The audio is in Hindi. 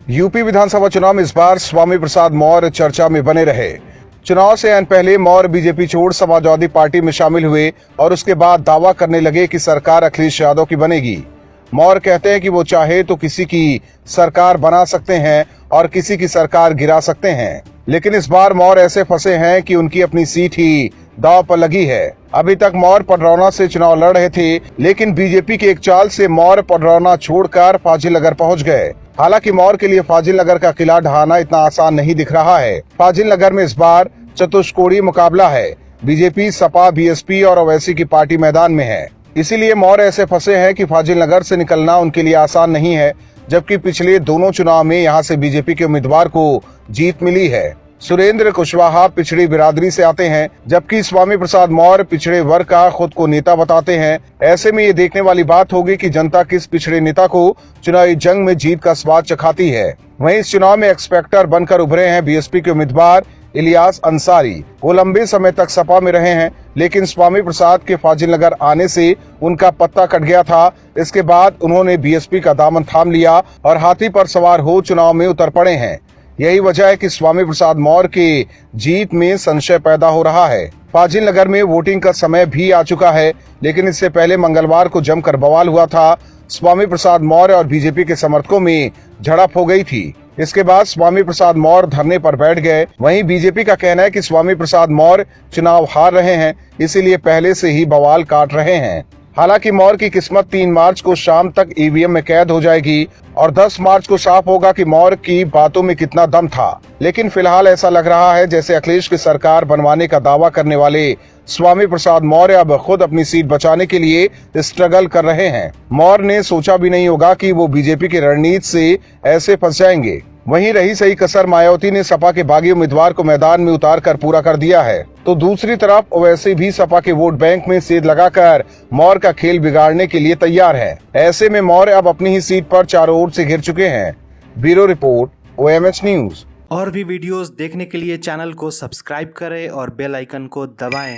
यूपी विधानसभा चुनाव में इस बार स्वामी प्रसाद मौर्य चर्चा में बने रहे। चुनाव से ऐन पहले मौर्य बीजेपी छोड़ समाजवादी पार्टी में शामिल हुए और उसके बाद दावा करने लगे कि सरकार अखिलेश यादव की बनेगी। मौर्य कहते हैं कि वो चाहे तो किसी की सरकार बना सकते हैं और किसी की सरकार गिरा सकते हैं, लेकिन इस बार मौर्य ऐसे फंसे हैं कि उनकी अपनी सीट ही दांव पर लगी है। अभी तक मौर्य पडरौना से चुनाव लड़ रहे थे, लेकिन बीजेपी की एक चाल से मौर्य पडरौना छोड़कर फाजिलनगर पहुंच गए। हालांकि मौर्य के लिए फाजिलनगर का किला ढहाना इतना आसान नहीं दिख रहा है। फाजिलनगर में इस बार चतुष्कोणीय मुकाबला है। बीजेपी, सपा, बीएसपी और ओवैसी की पार्टी मैदान में है। इसीलिए मौर्य ऐसे फंसे हैं कि फाजिलनगर से निकलना उनके लिए आसान नहीं है, जबकि पिछले दोनों चुनाव में यहां से बीजेपी के उम्मीदवार को जीत मिली है। सुरेंद्र कुशवाहा पिछड़ी बिरादरी से आते हैं, जबकि स्वामी प्रसाद मौर्य पिछड़े वर्ग का खुद को नेता बताते हैं। ऐसे में ये देखने वाली बात होगी कि जनता किस पिछड़े नेता को चुनावी जंग में जीत का स्वाद चखाती है। वहीं इस चुनाव में एक्सपेक्टर बनकर उभरे हैं बीएसपी के उम्मीदवार इलियास अंसारी। वो लंबे समय तक सपा में रहे हैं, लेकिन स्वामी प्रसाद के फाजिलनगर आने से उनका पत्ता कट गया था। इसके बाद उन्होंने बीएसपी का दामन थाम लिया और हाथी पर सवार हो चुनाव में उतर पड़े हैं। यही वजह है कि स्वामी प्रसाद मौर्य की जीत में संशय पैदा हो रहा है। फाजिलनगर में वोटिंग का समय भी आ चुका है, लेकिन इससे पहले मंगलवार को जमकर बवाल हुआ था। स्वामी प्रसाद मौर्य और बीजेपी के समर्थकों में झड़प हो गई थी। इसके बाद स्वामी प्रसाद मौर्य धरने पर बैठ गए। वहीं बीजेपी का कहना है कि स्वामी प्रसाद मौर्य चुनाव हार रहे हैं, इसीलिए पहले से ही बवाल काट रहे हैं। हालांकि मौर्य की किस्मत 3 मार्च को शाम तक ईवीएम में कैद हो जाएगी और 10 मार्च को साफ होगा कि मौर्य की बातों में कितना दम था। लेकिन फिलहाल ऐसा लग रहा है जैसे अखिलेश की सरकार बनवाने का दावा करने वाले स्वामी प्रसाद मौर्य अब खुद अपनी सीट बचाने के लिए स्ट्रगल कर रहे हैं। मौर्य ने सोचा भी नहीं होगा कि वो बीजेपी की रणनीति से ऐसे फंस जाएंगे। वहीं रही सही कसर मायावती ने सपा के बागी उम्मीदवार को मैदान में उतार कर पूरा कर दिया है, तो दूसरी तरफ ओवैसी भी सपा के वोट बैंक में सेंध लगाकर मौर्य का खेल बिगाड़ने के लिए तैयार है। ऐसे में मौर्य अब अपनी ही सीट पर चारों ओर से घिर चुके हैं। Bureau report, OMH news. और भी वीडियोस देखने के लिए चैनल को सब्सक्राइब करें और बेल आइकन को दबाएं।